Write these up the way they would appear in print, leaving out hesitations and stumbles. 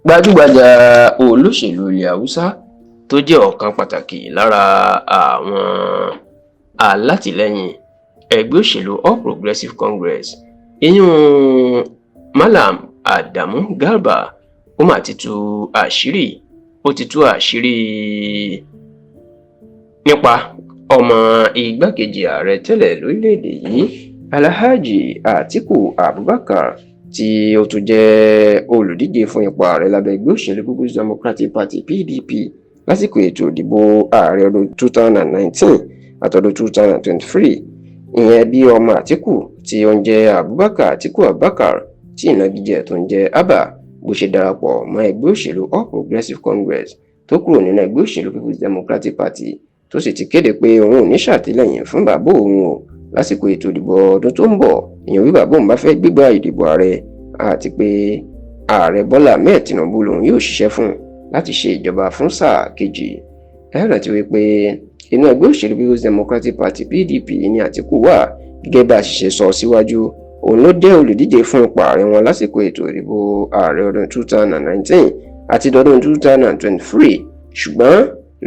Gbajúgbajà olóṣèlú ilẹ̀ Haúsá tó jẹ́ ọ̀kan pàtàkì lára àwọn alátìlẹ́yìn ẹgbẹ́ òṣèlú All Progressives Congress ìyún Malam Adamu Garba ó mà ti tú àṣírí nípa ọmọ igbákejì ààrẹ tẹ́lẹ̀ lórílẹ̀‐èdè yìí Alhaji Atiku Abubakar tí ó tún jẹ́ olùdíje fún ipò ààrẹ lábẹ́ ẹgbẹ́ òṣèlú People's Democratic Party PDP lásìkò ètò ìdìbò ààrẹ ọdún 2019 àtọdún 2023 ìyẹn bí ọmọ Atiku tí ó ń jẹ́ Abubakar Atiku Abubakar tí ìnagijẹ tó ń jẹ́ Abba bó ṣe darapọ̀ mọ́ ẹgbẹ́ òṣèlú All Progressives Congress tó kúrò nínú ẹgbẹ́ òṣèlú People's Democratic Party tó sì ti kéde pé òun ò ní ṣàtìlẹ́yìn fún bàbá òun o lásìkò ètò ìdìbò ọdún tó ń bọ̀ ìyẹn bí bàbá òun bá fẹ́ gbígbà ìdìbò ààrẹ àti pé ààrẹ Bọ́lá Ahmed Tinubu lòun yóò ṣiṣẹ́ fún láti ṣe ìjọba fún sáà kejì. ẹ rántí wípé inú ẹgbẹ́ òṣèlú People's Democratic Party PDP ní Atiku wà gẹ́gẹ́ bá a ṣe sọ síwájú òun ló jẹ́ olùdíje fún ipò ààrẹ wọn lásìkò ètò ìdìbò ààrẹ ọdún 2019 àti ọdún 2023 ṣùgbọ́n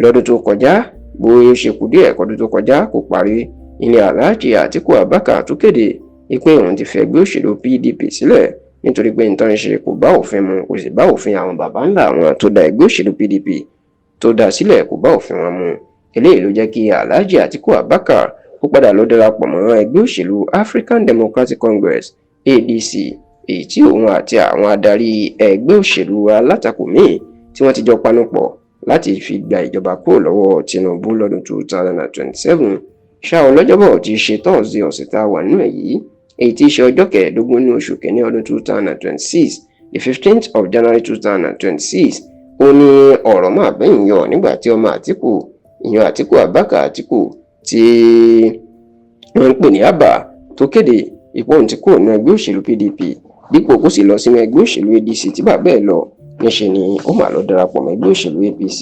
lọ́dún tó kọjá bóyá ṣe kù díẹ̀ kọ́dún tó kọjá kò parí ilé Alhaji Atiku Abubakar tó kéde ìpín òun ti fẹ́ ẹgbẹ́ òṣèlú PDP sílẹ̀ nítorí pé nítorí ṣe kò bá òfin mu kò sì bá òfin àwọn baba ńlá àwọn tó dá ẹgbẹ́ òṣèlú PDP tó dá sílẹ̀ kò bá òfin wọn mu. eléyìí ló jẹ́ kí Alhaji Atiku Abubakar ó padà lọ darapọ̀ mọ́ ẹgbẹ́ òṣèlú African Democratic Congress ADC èyí tí òun àti àwọn adarí ẹgbẹ́ òṣèlú alátakò míì tí wọ́n ti jọ panupọ̀ láti fi gba ìjọba kúrò lọ́wọ́ Tinubu lọ́dún 2027 ṣáà lọ́jọ́bọ̀ tí í ṣe Thursday ọ̀sẹ̀ tá a wà nínú èyí èyí tí í ṣe ọjọ́ kẹẹ̀ẹ́dógún ní oṣù kìíní ọdún 2026 the 15th of January 2026 ó ní ọ̀rọ̀ máa bẹ́yìn yọ nígbà tí ọmọ Atiku ìyẹn Atiku Abubakar Atiku tí wọ́n ń pè ní Abba tó kéde ipò òun ti kúrò nínú ẹgbẹ́ òṣèlú PDP dípò kó sì lọ sínú ẹgbẹ́ òṣèlú ADC tí bàbá ẹ̀ lọ níṣe ni ó mà lọ darapọ̀ mọ́ ẹgbẹ́ òṣèlú APC.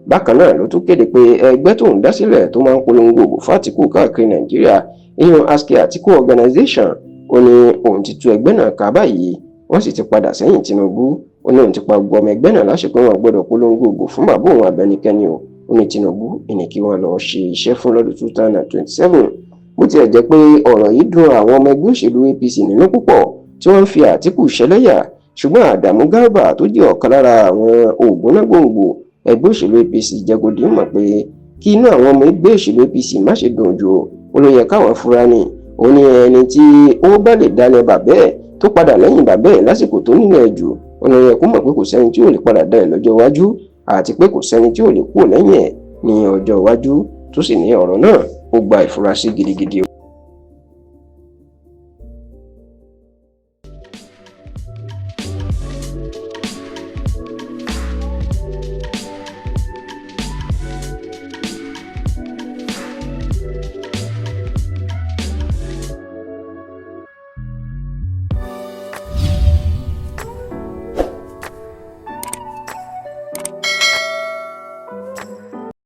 bákan náà ló tún kéde pé ẹgbẹ́ tóun dá sílẹ̀ tó máa ń polongo ògbò fún Atiku káàkiri Nàìjíríà ìyẹn Aski Atiku Organization ó ní òun ti tú ẹgbẹ́ náà ká báyìí wọ́n sì ti padà sẹ́yìn Tinubu ó ní òun ti pa gbogbo ọmọ ẹgbẹ́ náà láṣẹ pé wọ́n gbọ́dọ̀ polongo ògbò fún bàbá òun abẹnikẹ́ni o ó ní Tinubu ìní kí wọ́n lọ ṣe iṣẹ́ fún lọ́dún 2027 bó tiẹ̀ jẹ́ pé ọ̀rọ̀ yìí dùn àwọn ọmọ ẹgbẹ́ òṣèlú APC nínú púpọ̀ tí wọ́n ń fi Atiku ṣẹlẹ́yà ṣùgbọ́n Adamu Garba tó jẹ́ ọ̀kan lára àwọn ògúnnágbòǹgbò ẹgbẹ́ òṣèlú APC jẹ́gòdì mọ̀ pé kí inú àwọn ọmọ ẹgbẹ́ òṣèlú APC má ṣe dùn jù ó ló yẹ káwọn fura ni ó ní ẹni tí ó bá lè dalẹ̀ bàbá ẹ̀ tó padà lẹ́yìn bàbá ẹ̀ lásìkò tó nílẹ̀ jù ó ló yẹ kó mọ̀ pé kò sẹ́ni tí ò lè padà dá ẹ̀ lọ́jọ́ iwájú àti pé kò sẹ́ni tí ò lè kúrò lẹ́yìn ẹ̀ ní ọjọ́ iwájú tó sì ní ọ̀rọ̀ náà ó gba ìfurasí gidigidi.